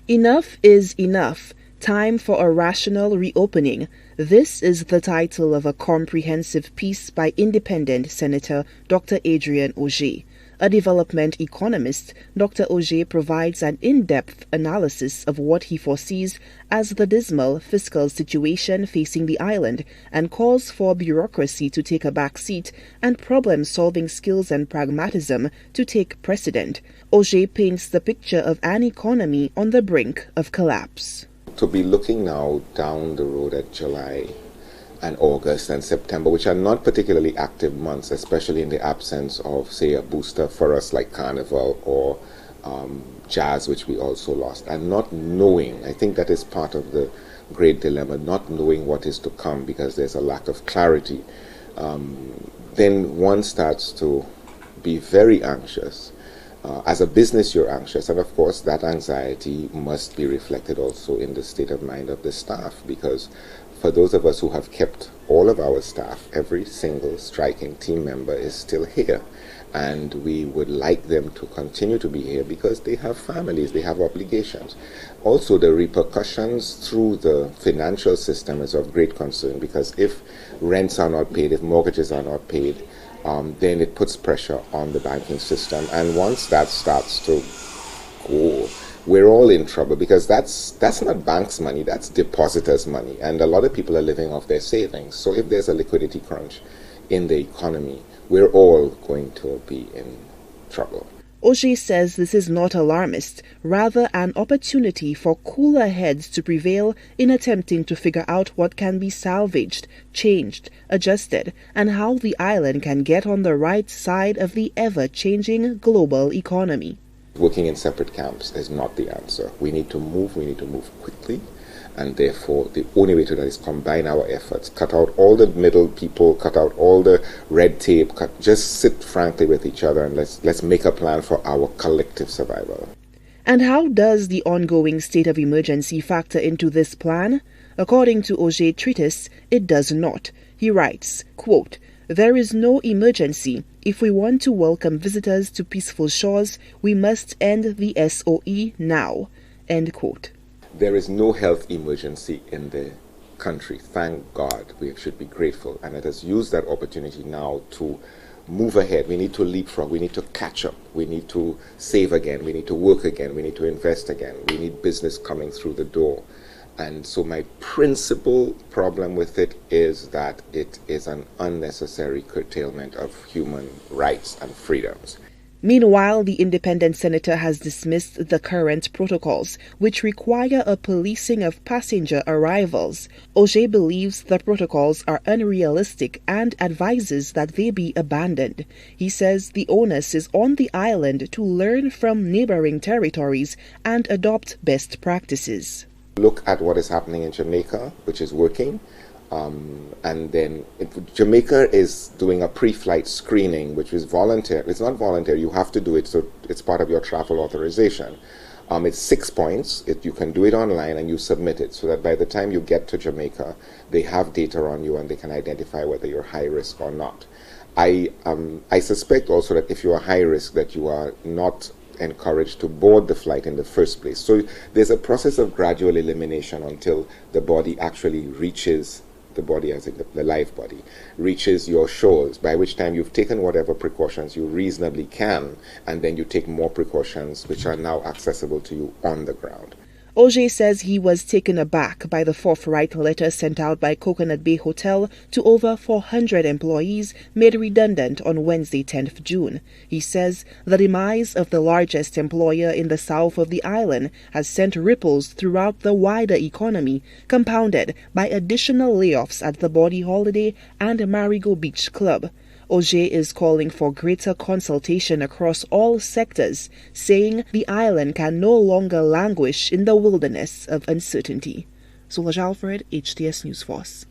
Enough is enough. Time for a rational reopening. This is the title of a comprehensive piece by independent Senator Dr. Adrian Augier. A development economist, Dr. Augier provides an in-depth analysis of what he foresees as the dismal fiscal situation facing the island and calls for bureaucracy to take a back seat and problem-solving skills and pragmatism to take precedent. Augier paints the picture of an economy on the brink of collapse. To be looking now down the road at July and August and September, which are not particularly active months, especially in the absence of, say, a booster for us like Carnival or Jazz, which we also lost, and not knowing, I think that is part of the great dilemma, not knowing what is to come because there's a lack of clarity. Then one starts to be very anxious. As a business, you're anxious, and of course that anxiety must be reflected also in the state of mind of the staff, because for those of us who have kept all of our staff, every single striking team member is still here, and we would like them to continue to be here because they have families, they have obligations. Also, the repercussions through the financial system is of great concern, because if rents are not paid, if mortgages are not paid, then it puts pressure on the banking system, and once that starts to go, we're all in trouble, because that's not banks' money, that's depositors' money, and a lot of people are living off their savings. So if there's a liquidity crunch in the economy, we're all going to be in trouble. Augier says this is not alarmist, rather an opportunity for cooler heads to prevail in attempting to figure out what can be salvaged, changed, adjusted, and how the island can get on the right side of the ever-changing global economy. Working in separate camps is not the answer. We need to move quickly, and therefore the only way to that is combine our efforts, cut out all the middle people, cut out all the red tape, just sit frankly with each other, and let's make a plan for our collective survival. And how does the ongoing state of emergency factor into this plan? According to Augier's treatise, it does not. He writes, quote, "There is no emergency. If we want to welcome visitors to peaceful shores, we must end the SOE now." End quote. There is no health emergency in the country. Thank God. We should be grateful. And let us use that opportunity now to move ahead. We need to leapfrog. We need to catch up. We need to save again. We need to work again. We need to invest again. We need business coming through the door. And so my principal problem with it is that it is an unnecessary curtailment of human rights and freedoms. Meanwhile, the independent senator has dismissed the current protocols, which require a policing of passenger arrivals. Augier believes the protocols are unrealistic and advises that they be abandoned. He says the onus is on the island to learn from neighboring territories and adopt best practices. Look at what is happening in Jamaica, which is working. And then Jamaica is doing a pre-flight screening, which is voluntary. It's not voluntary, you have to do it, so it's part of your travel authorization. It's 6 points. You can do it online and you submit it, so that by the time you get to Jamaica, they have data on you and they can identify whether you're high risk or not. I suspect also that if you are high risk, that you are not encouraged to board the flight in the first place. So there's a process of gradual elimination until the body actually reaches, the body as in the live body, reaches your shores, by which time you've taken whatever precautions you reasonably can, and then you take more precautions which are now accessible to you on the ground. Augier says he was taken aback by the forthright letter sent out by Coconut Bay Hotel to over 400 employees made redundant on Wednesday, 10th June. He says the demise of the largest employer in the south of the island has sent ripples throughout the wider economy, compounded by additional layoffs at the Body Holiday and Marigot Beach Club. Augier is calling for greater consultation across all sectors, saying the island can no longer languish in the wilderness of uncertainty. Solange Alfred, HTS News Force.